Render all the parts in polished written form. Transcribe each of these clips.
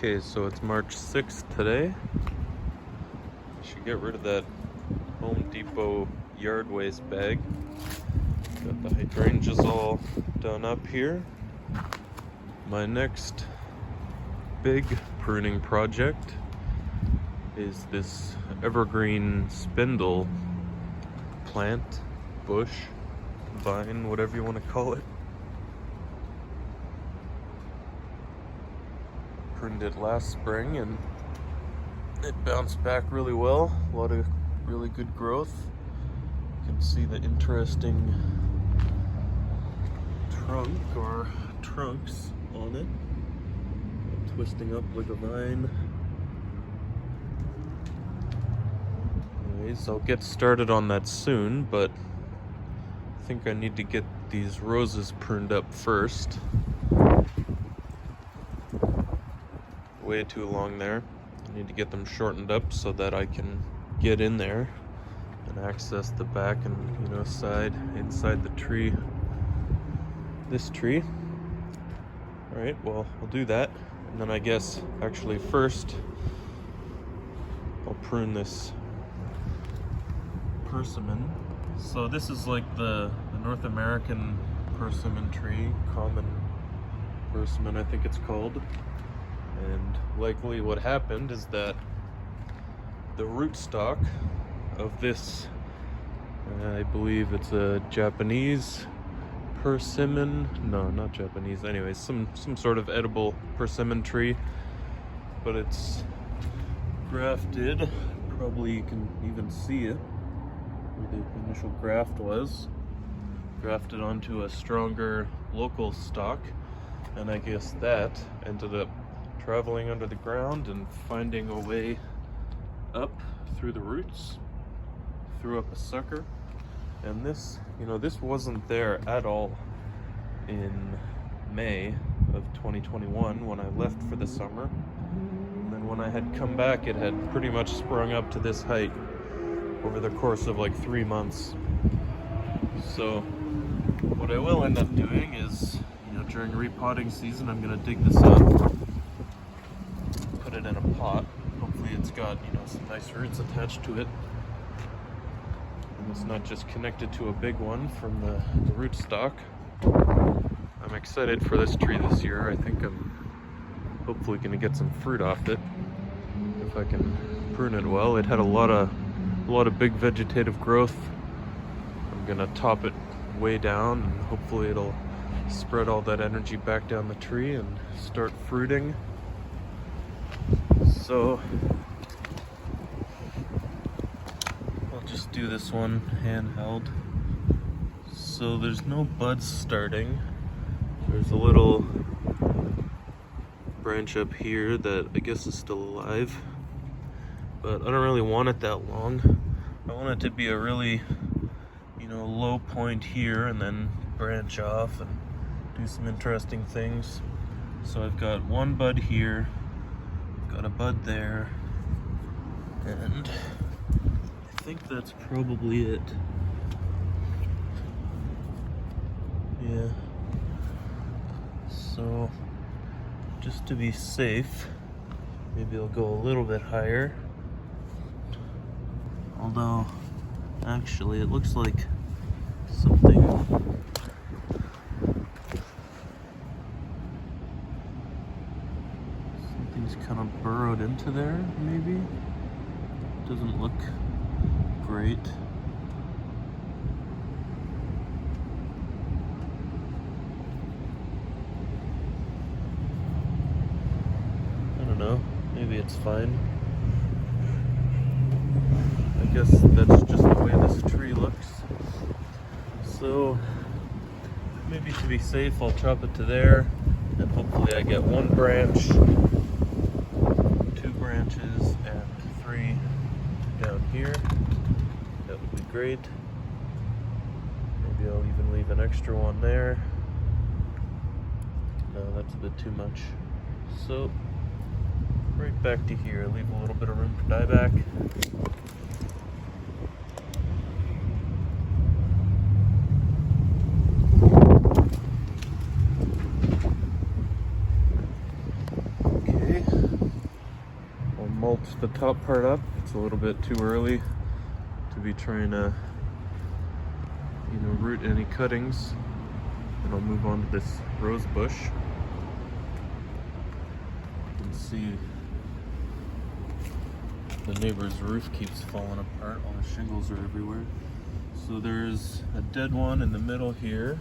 Okay, so it's March 6th today. I should get rid of that Home Depot yard waste bag. Got the hydrangeas all done up here. My next big pruning project is this evergreen spindle plant, bush, vine, whatever you want to call it. Pruned it last spring and it bounced back really well. A lot of really good growth. You can see the interesting trunk or trunks on it, twisting up like a vine. Anyways, I'll get started on that soon, but I think I need to get these roses pruned up first. Way too long there. I need to get them shortened up so that I can get in there and access the back and side inside the tree. This tree. All right, well, I'll do that, and then I guess actually first I'll prune this persimmon. So this is like the North American persimmon tree, common persimmon I think it's called. And likely what happened is that the rootstock of this, I believe it's a Japanese persimmon, no, not Japanese, anyways, some sort of edible persimmon tree, but it's grafted, probably you can even see it, where the initial graft was, grafted onto a stronger local stock, and I guess that ended up traveling under the ground and finding a way up through the roots, threw up a sucker. And this, this wasn't there at all in May of 2021 when I left for the summer. And then when I had come back, it had pretty much sprung up to this height over the course of like 3 months. So what I will end up doing is, during repotting season, I'm gonna dig this up, put it in a pot. Hopefully it's got, some nice roots attached to it. And it's not just connected to a big one from the rootstock. I'm excited for this tree this year. I think I'm hopefully gonna get some fruit off it if I can prune it well. It had a lot of big vegetative growth. I'm gonna top it way down and hopefully it'll spread all that energy back down the tree and start fruiting. So I'll just do this one handheld. So there's no buds starting. There's a little branch up here that I guess is still alive, but I don't really want it that long. I want it to be a really, low point here and then branch off and do some interesting things. So I've got one bud here, got a bud there, and I think that's probably it. Yeah. So just to be safe, maybe I'll go a little bit higher. Although actually it looks like something's kind of burrowed into there, maybe. Doesn't look great. I don't know, maybe it's fine. I guess that's just the way this tree looks. So maybe to be safe, I'll chop it to there, and hopefully I get one branch, 2 branches, and 3 down here. That would be great. Maybe I'll even leave an extra one there. No, that's a bit too much. So right back to here, leave a little bit of room for dieback. Okay. today. I'll mulch the top part up. It's a little bit too early to be trying to, root any cuttings. And I'll move on to this rose bush. You can see the neighbor's roof keeps falling apart. All the shingles are everywhere. So there's a dead one in the middle here.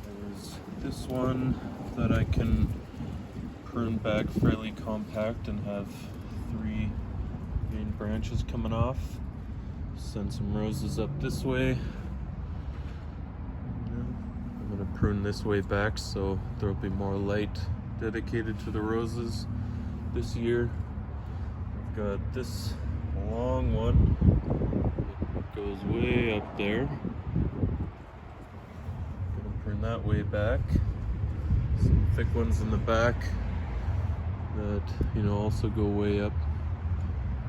There's this one that I can prune back fairly compact and have 3 main branches coming off. Send some roses up this way. I'm going to prune this way back so there'll be more light dedicated to the roses this year. I've got this long one that goes way up there. Gonna prune that way back. Some thick ones in the back that also go way up.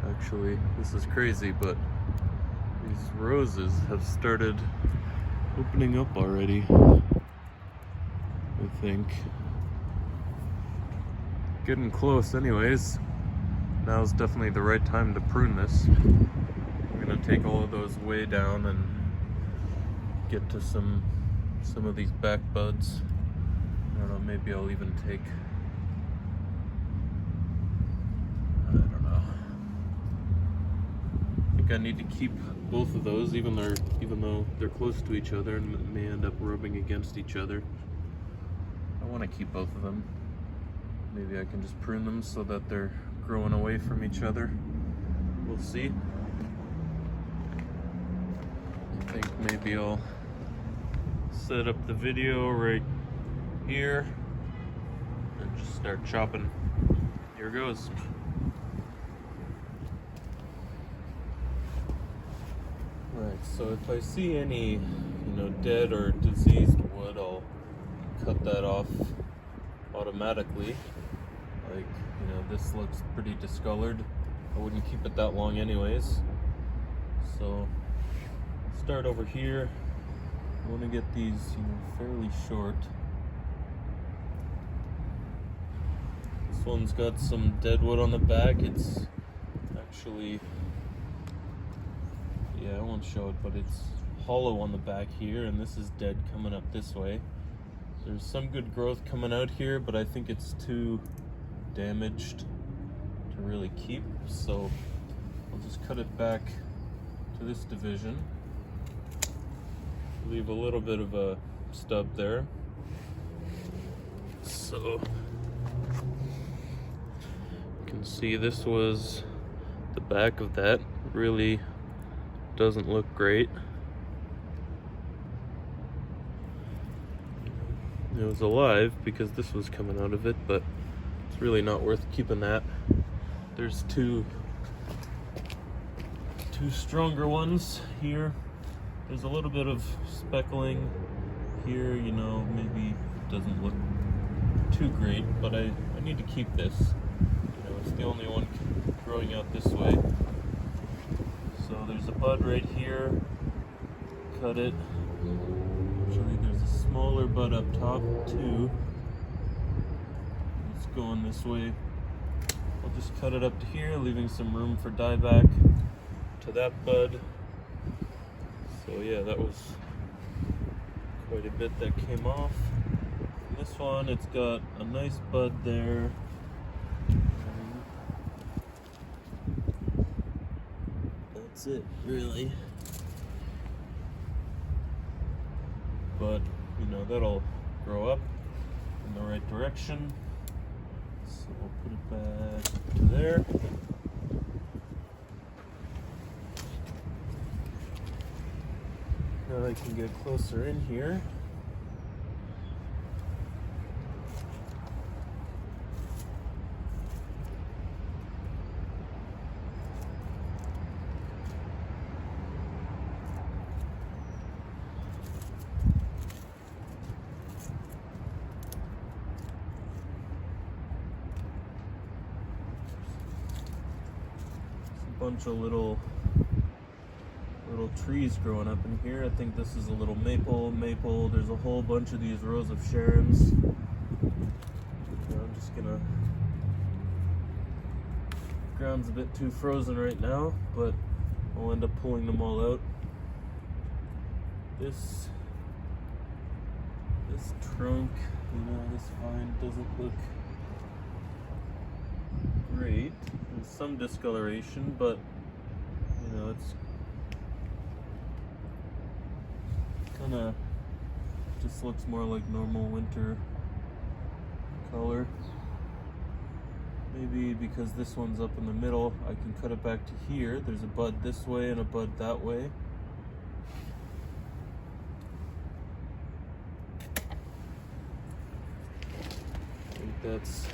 Actually, this is crazy, but these roses have started opening up already, I think. Getting close anyways. Now's definitely the right time to prune this. I'm gonna take all of those way down and get to some of these back buds. I don't know, maybe I'll even take, I don't know. I think I need to keep both of those, even though they're close to each other and may end up rubbing against each other. I want to keep both of them. Maybe I can just prune them so that they're growing away from each other. We'll see. I think maybe I'll set up the video right here and just start chopping. Here goes. Right, so if I see any, dead or diseased wood, I'll cut that off automatically. Like, this looks pretty discolored. I wouldn't keep it that long anyways. So, start over here. I want to get these, fairly short. This one's got some dead wood on the back. It's actually, I won't show it, but it's hollow on the back here, and this is dead coming up this way. There's some good growth coming out here, but I think it's too damaged to really keep, so I'll just cut it back to this division. Leave a little bit of a stub there. So you can see this was the back of that. Really doesn't look great. It was alive because this was coming out of it, but it's really not worth keeping that. There's two stronger ones here. There's a little bit of speckling here, maybe it doesn't look too great, but I need to keep this. It's the only one growing out this way. So there's a bud right here. Cut it. Actually, there's a smaller bud up top too. It's going this way. I'll just cut it up to here, leaving some room for dieback to that bud. So yeah, that was quite a bit that came off. And this one, it's got a nice bud there. That's it, really. But, that'll grow up in the right direction. So we'll put it back to there. Now I can get closer in here. Bunch of little trees growing up in here. I think this is a little maple. There's a whole bunch of these rows of Sharons. ground's a bit too frozen right now, but I'll end up pulling them all out. This trunk, this vine doesn't look great. There's some discoloration, but it's kind of just looks more like normal winter color. Maybe because this one's up in the middle, I can cut it back to here. There's a bud this way and a bud that way. I think that's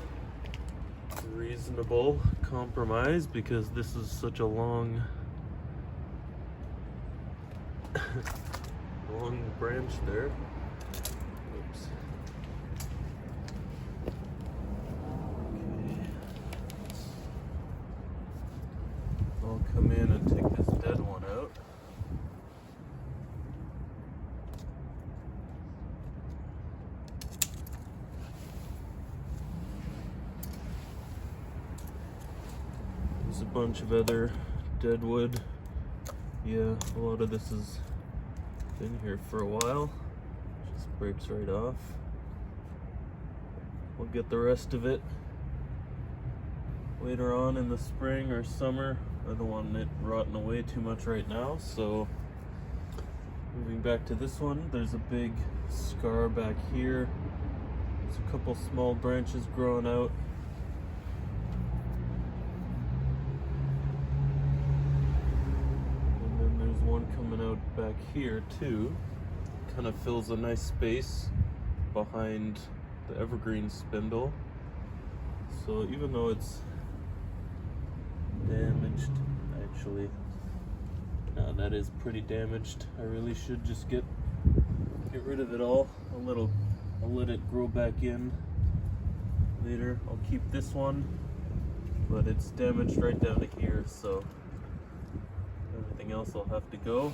a reasonable compromise because this is such a long long branch there. Oops. Okay. I'll come in and take this dead one out. There's a bunch of other dead wood. Yeah, a lot of this has been here for a while. Just breaks right off. We'll get the rest of it later on in the spring or summer. I don't want it rotting away too much right now, so moving back to this one, there's a big scar back here. There's a couple small branches growing out. One coming out back here too. Kind of fills a nice space behind the evergreen spindle. So even though it's damaged, actually, no, that is pretty damaged. I really should just get rid of it all. I'll let it grow back in later. I'll keep this one, but it's damaged right down to here, so everything else will have to go.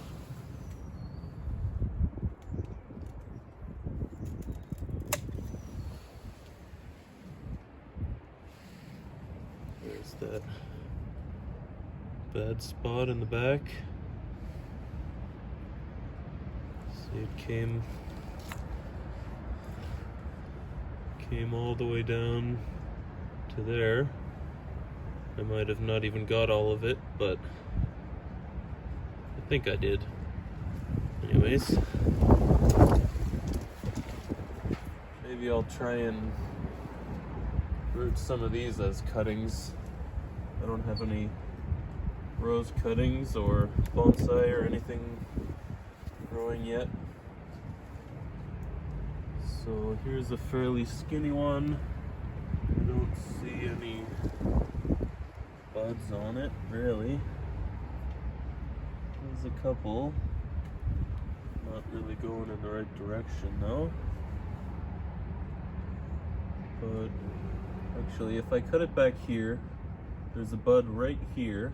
There's that bad spot in the back. See, it came all the way down to there. I might have not even got all of it, but I think I did. Anyways, maybe I'll try and root some of these as cuttings. I don't have any rose cuttings or bonsai or anything growing yet. So here's a fairly skinny one. I don't see any buds on it, really. There's a couple. Not really going in the right direction though. But actually, if I cut it back here, there's a bud right here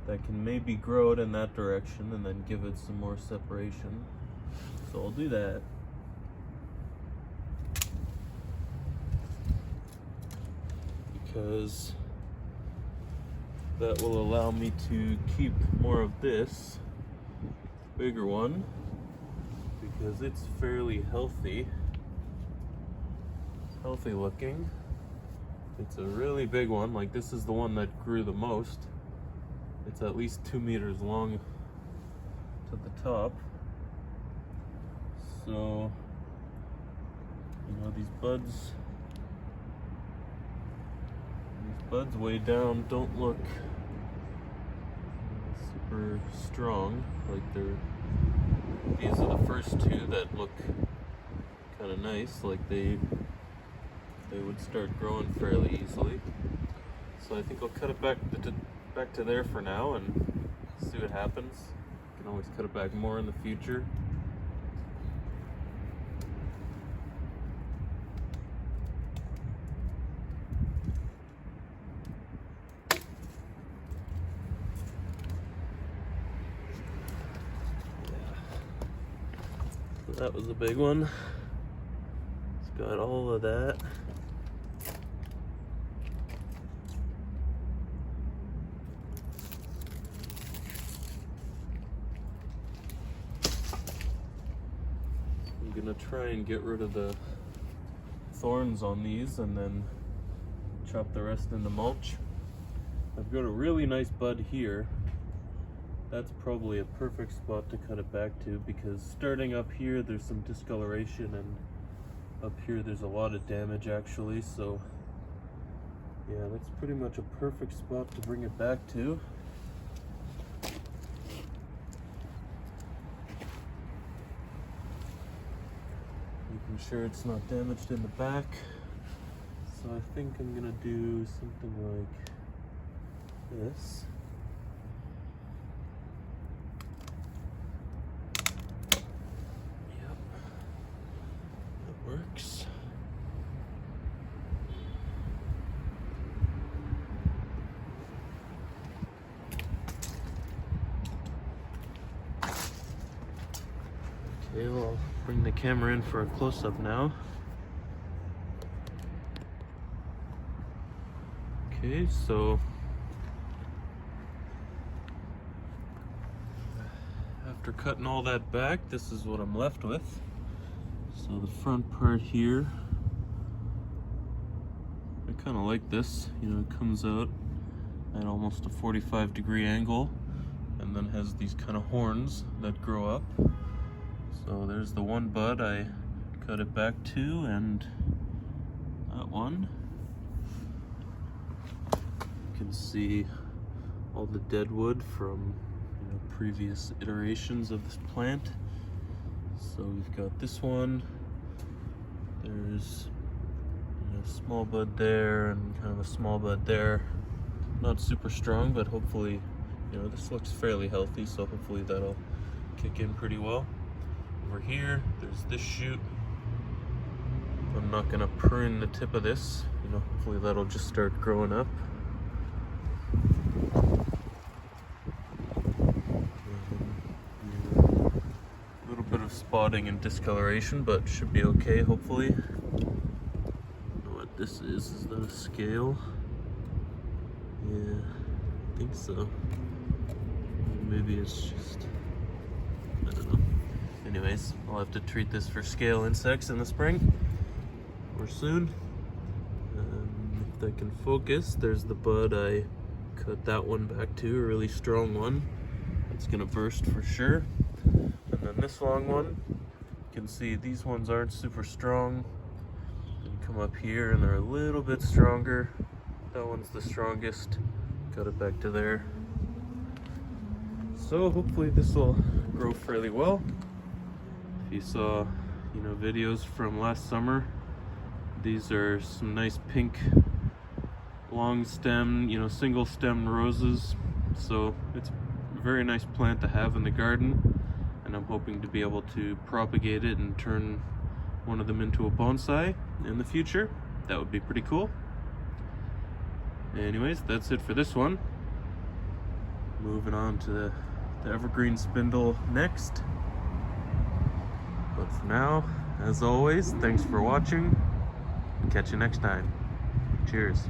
that can maybe grow it in that direction and then give it some more separation. So I'll do that. Because that will allow me to keep more of this bigger one because it's fairly healthy looking. It's a really big one. Like, this is the one that grew the most. It's at least 2 meters long to the top. So, these buds way down don't look super strong. Like, these are the first two that look kind of nice. Like they would start growing fairly easily. So I think I'll cut it back to there for now and see what happens. Can always cut it back more in the future. That was a big one. It's got all of that. gonna try and get rid of the thorns on these and then chop the rest into mulch. I've got a really nice bud here. That's probably a perfect spot to cut it back to, because starting up here there's some discoloration, and up here there's a lot of damage actually, so yeah, that's pretty much a perfect spot to bring it back to. Making sure it's not damaged in the back. So I think I'm gonna do something like this. Yep, that works. Okay, well, I'll bring the camera in for a close-up now. Okay, so after cutting all that back, this is what I'm left with. So the front part here, I kind of like this. You know, it comes out at almost a 45-degree angle and then has these kind of horns that grow up. So there's the one bud I cut it back to, and that one. You can see all the dead wood from, you know, previous iterations of this plant. So we've got this one. There's, you know, a small bud there and kind of a small bud there. Not super strong, but hopefully, you know, this looks fairly healthy, so hopefully that'll kick in pretty well. Over here, there's this shoot. I'm not gonna prune the tip of this, you know, hopefully that'll just start growing up. A little bit of spotting and discoloration, but should be okay, hopefully. I don't know what this is that a scale? Yeah, I think so. Maybe it's just, I don't know. Anyways, I'll have to treat this for scale insects in the spring or soon. If that can focus, there's the bud I cut that one back to, a really strong one. It's gonna burst for sure. And then this long one, you can see these ones aren't super strong. And come up here and they're a little bit stronger. That one's the strongest. Cut it back to there. So hopefully this will grow fairly well. If you saw, you know, videos from last summer, these are some nice pink long stem, you know, single stemmed roses. So it's a very nice plant to have in the garden, and I'm hoping to be able to propagate it and turn one of them into a bonsai in the future. That would be pretty cool. Anyways, that's it for this one. Moving on to the evergreen spindle next. But for now, as always, thanks for watching. Catch you next time. Cheers.